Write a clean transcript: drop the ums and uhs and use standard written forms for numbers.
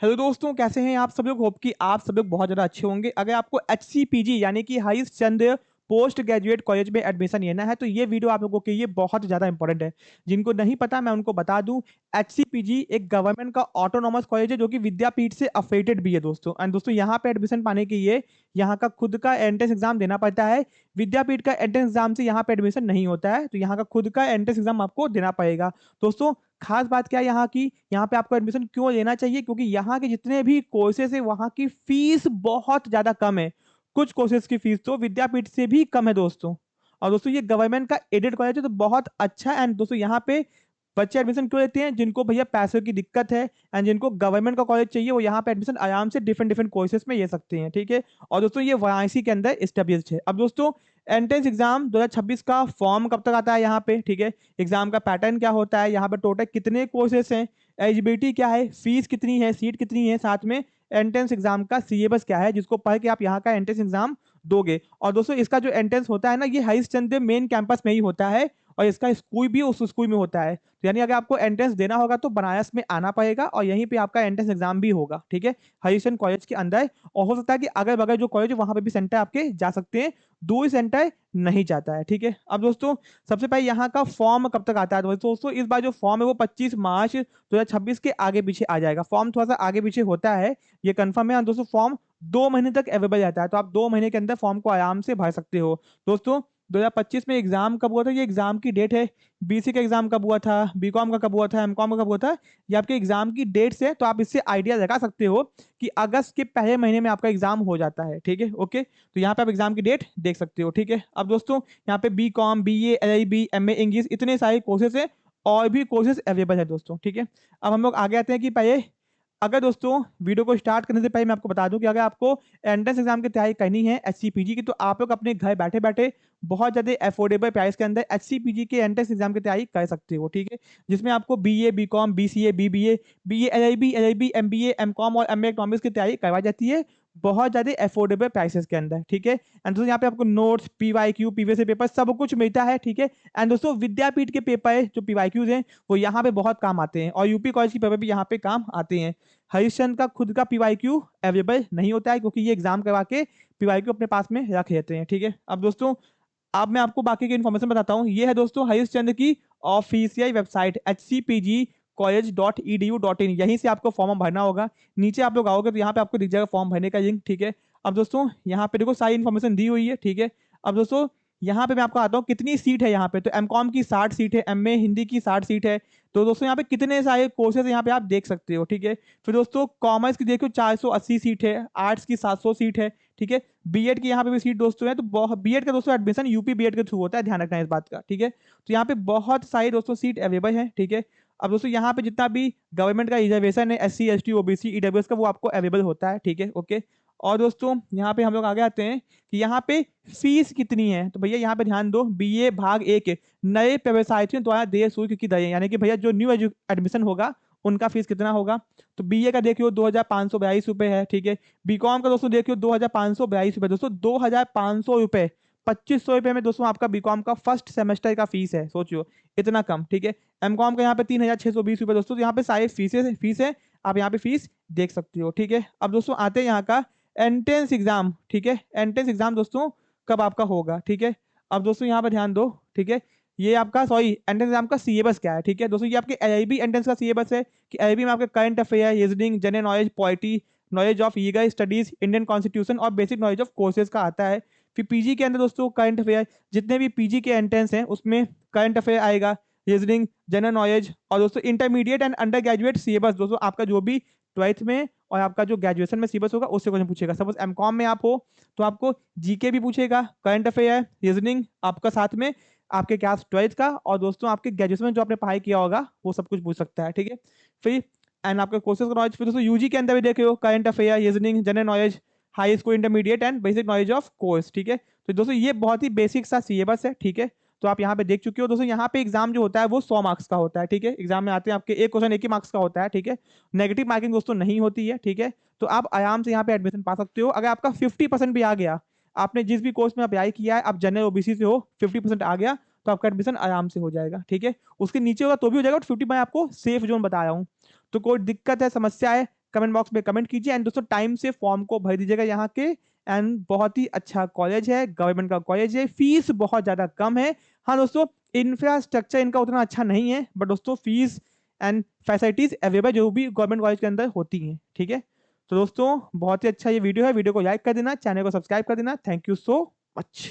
Hello दोस्तों, कैसे हैं आप सब लोग। होप कि आप सब लोग बहुत ज़्यादा अच्छे होंगे। अगर आपको एचसीपीजी यानी कि Harish Chandra post graduate college में एडमिशन लेना है तो ये वीडियो आप लोगों के लिए बहुत ज़्यादा इंपॉर्टेंट है। जिनको नहीं पता मैं उनको बता दूं, एचसीपीजी एक गवर्नमेंट का ऑटोनॉमस कॉलेज है जो कि विद्यापीठ से अफिलिएटेड भी है दोस्तों। एंड दोस्तों यहाँ पे एडमिशन पाने के लिए यहाँ का खुद का एंट्रेंस एग्जाम देना पड़ता है। विद्यापीठ का एंट्रेंस एग्जाम से यहाँ पे एडमिशन नहीं होता है, तो यहाँ का खुद का एंट्रेंस एग्जाम आपको देना पड़ेगा दोस्तों। खास बात क्या है यहाँ की, यहाँ पे आपको एडमिशन क्यों लेना चाहिए, क्योंकि यहाँ के जितने भी कोर्सेज है वहाँ की फीस बहुत ज्यादा कम है। कुछ कोर्सेज की फीस तो विद्यापीठ से भी कम है दोस्तों। और दोस्तों ये गवर्नमेंट का एडेड कॉलेज है तो बहुत अच्छा है। एंड दोस्तों यहाँ पे बच्चे एडमिशन क्यों लेते हैं, जिनको भैया पैसों की दिक्कत है एंड जिनको गवर्नमेंट का कॉलेज चाहिए वो यहाँ पे एडमिशन आराम से डिफरेंट डिफरेंट कोर्सेज में ले सकते हैं, ठीक है। और दोस्तों ये वाराणसी के अंदर स्टेब्लिश्ड है। अब दोस्तों एंट्रेंस एग्जाम 2026 का फॉर्म कब तक आता है यहाँ पे, ठीक है। एग्जाम का पैटर्न क्या होता है, यहाँ पे टोटल कितने कोर्सेस हैं, एलिजिबिलिटी क्या है, फीस कितनी है, सीट कितनी है, साथ में एंट्रेंस एग्जाम का सिलेबस क्या है जिसको पढ़ के आप यहाँ का एंट्रेंस एग्जाम दोगे। और दोस्तों इसका जो एंट्रेंस होता है ना, ये हरिश्चंद्र मेन कैंपस में ही होता है और इसका स्कूल भी उस स्कूल में होता है। तो यानी अगर आपको एंट्रेंस देना होगा तो बनारस में आना पड़ेगा और यहीं पे आपका एंट्रेंस एग्जाम भी होगा, ठीक है, हरिश्चंद्र कॉलेज के अंदर। और हो सकता है कि अगल बगल जो कॉलेज है वहां पे भी सेंटर आपके जा सकते हैं, दूर सेंटर नहीं जाता है, ठीक है। अब दोस्तों सबसे पहले यहाँ का फॉर्म कब तक आता है, तो दोस्तों इस बार जो फॉर्म है वो 25 मार्च 2026 के आगे पीछे आ जाएगा। फॉर्म थोड़ा सा आगे पीछे होता है, ये कंफर्म है। और दोस्तों फॉर्म 2 महीने तक अवेलेबल रहता है, तो आप 2 महीने के अंदर फॉर्म को आराम से भर सकते हो दोस्तों। 2025 में एग्जाम कब हुआ था, ये एग्जाम की डेट है। बीसी का एग्जाम कब हुआ था, बीकॉम का कब हुआ था, एमकॉम का कब हुआ था, ये आपके एग्जाम की डेट से, तो आप इससे आइडिया लगा सकते हो कि अगस्त के पहले महीने में आपका एग्जाम हो जाता है, ठीक है, ओके। तो यहाँ पे आप एग्जाम की डेट देख सकते हो, ठीक है। अब दोस्तों यहाँ पे BCom, BA, LLB, MA English इतने सारे कोर्सेज है और भी कोर्सेज अवेलेबल है दोस्तों, ठीक है। अब हम लोग आगे आते हैं कि पहले, अगर दोस्तों वीडियो को स्टार्ट करने से पहले मैं आपको बता दूं कि अगर आपको एंट्रेंस एग्जाम की तैयारी करनी है एचसीपीजी की, तो आप लोग अपने घर बैठे बैठे बहुत ज्यादा अफोर्डेबल प्राइस के अंदर एचसीपीजी के एंट्रेंस एग्जाम की तैयारी कर सकते हो, ठीक है। जिसमें आपको BA, BCom, BCA, BBA, BA LLB, LLB, MBA, MCom और एमए इकोनॉमिक्स की तैयारी करवाई जाती है बहुत ज्यादा अफोर्डेबल प्राइसेस के अंदर, ठीक है। एंड दोस्तों यहाँ पे आपको नोट्स, पीवाईक्यू, पीवीएस पेपर सब कुछ मिलता है, ठीक है। एंड दोस्तों विद्यापीठ के पेपर जो पीवाईक्यूज हैं वो यहाँ पे बहुत काम आते हैं और यूपी कॉलेज के पेपर भी यहाँ पे काम आते हैं। हरिश्चंद्र का खुद का पीवाईक्यू अवेलेबल नहीं होता है क्योंकि ये एग्जाम करवा के पीवाईक्यू अपने पास में रख लेते हैं, ठीक है। अब दोस्तों अब मैं आपको बाकी की इन्फॉर्मेशन बताता हूँ। ये है दोस्तों हरिश्चंद्र की ऑफिशियल वेबसाइट hcpg.college.edu.in, यहीं से आपको फॉर्म भरना होगा। नीचे आप लोग आओगे तो यहाँ पे आपको दिख जाएगा फॉर्म भरने का लिंक, ठीक है। अब दोस्तों यहाँ पे देखो सारी इन्फॉर्मेशन दी हुई है, ठीक है। अब दोस्तों यहाँ पे मैं आपको आता हूँ कितनी सीट है यहाँ पे, तो एमकॉम की 60 सीट है, एमए हिंदी की 60 सीट है। तो दोस्तों यहाँ पे कितने सारे कोर्सेज यहाँ पे आप देख सकते हो, ठीक है। फिर दोस्तों कॉमर्स की देखो 480 सीट है, आर्ट्स की 700 सीट है, ठीक है। बीएड की यहाँ पे भी सीट दोस्तों है, तो बीएड का दोस्तों एडमिशन यूपी बीएड के थ्रू होता है, ध्यान रखना है इस बात का, ठीक है। तो यहाँ पे बहुत सारी दोस्तों सीट अवेलेबल है, ठीक है। अब दोस्तों यहाँ पे जितना भी गवर्नमेंट का रिजर्वेशन है एससी, एसटी, ओबीसी, ईडब्ल्यूएस का, वो आपको अवेलेबल होता है, ठीक है, ओके। और दोस्तों यहाँ पे हम लोग आगे आते हैं कि यहाँ पे फीस कितनी है। तो भैया यहाँ पे ध्यान दो, बीए भाग 1 नए व्यवसायियों द्वारा देय शुल्क की दरें, यानी कि भैया जो न्यू एडमिशन होगा उनका फीस कितना होगा। तो बीए का देखियो 2542 रुपए है, ठीक है। बीकॉम का दोस्तों देखियो 2542 रुपए, दोस्तों 2500 रुपए, 2500 रुपए में दोस्तों आपका बीकॉम का फर्स्ट सेमेस्टर का फीस है, सोचियो इतना कम, ठीक है। एमकॉम का यहाँ पे 3620 रुपए दोस्तों, तो यहाँ पे सारे फीस है, आप यहाँ पे फीस देख सकते हो, ठीक है। अब दोस्तों आते हैं यहाँ का एंट्रेंस एग्जाम, ठीक है। एंट्रेंस एग्जाम दोस्तों कब आपका होगा, ठीक है। अब दोस्तों यहाँ पे ध्यान दो, ठीक है। ये आपका सॉरी एंट्रेंस एग्जाम का सिलेबस क्या है, ठीक है दोस्तों। ये आपके एलआईबी एंट्रेंस का सिलेबस है कि एलआईबी में आपके current affair, reasoning, general knowledge, polity, knowledge of legal studies, Indian constitution और बेसिक नॉलेज ऑफ कोर्सेज का आता है। फिर पीजी के अंदर दोस्तों करंट अफेयर, जितने भी पीजी के एंट्रेंस हैं उसमें करंट अफेयर आएगा, रीजनिंग, जनरल नॉलेज। और दोस्तों intermediate and under graduate syllabus, दोस्तों आपका जो भी 12th में और आपका जो ग्रेजुएशन में सिलेबस होगा उससे क्वेश्चन पूछेगा। सपोज एमकॉम में आप हो तो आपको जीके भी पूछेगा, करंट अफेयर, रीजनिंग आपका, साथ में आपके क्लास 12th का और दोस्तों आपके ग्रेजुएशन में जो आपने पढ़ाई किया होगा वो सब कुछ पूछ सकता है, ठीक है। फिर एंड आपके कोर्सेज का नॉलेज, फिर दोस्तों यूजी के अंदर भी देखे हो current affair, reasoning, general knowledge, high school intermediate and basic knowledge of course, ठीक है। तो दोस्तों ये बहुत ही बेसिक सा सिलेबस है, ठीक है। तो आप यहाँ पे देख चुके हो दोस्तों। यहाँ पे एग्जाम जो होता है वो 100 मार्क्स का होता है, ठीक है। एग्जाम में आते हैं आपके एक क्वेश्चन 1 ही मार्क्स का होता है, ठीक है। नेगेटिव मार्किंग दोस्तों नहीं होती है, ठीक है। तो आप आराम से यहाँ पे एडमिशन पा सकते हो। अगर आपका 50% भी आ गया, आपने जिस भी कोर्स में अप्लाई किया है, आप जनरल ओबीसी से हो, 50% आ गया तो आपका एडमिशन आराम से हो जाएगा, ठीक है। उसके नीचे होगा तो भी हो जाएगा, 50 मैं आपको सेफ जोन बता रहा हूँ। तो कोई दिक्कत है, समस्या है, कमेंट बॉक्स में कमेंट कीजिए एंड दोस्तों टाइम से फॉर्म को भर दीजिएगा यहाँ के। एंड बहुत ही अच्छा कॉलेज है, गवर्नमेंट का कॉलेज है, फीस बहुत ज़्यादा कम है। हाँ दोस्तों, इंफ्रास्ट्रक्चर इनका उतना अच्छा नहीं है, बट दोस्तों फीस एंड फैसिलिटीज अवेलेबल जो भी गवर्नमेंट कॉलेज के अंदर होती हैं, ठीक है। तो दोस्तों बहुत ही अच्छा ये वीडियो है, वीडियो को लाइक कर देना, चैनल को सब्सक्राइब कर देना। Thank you so much.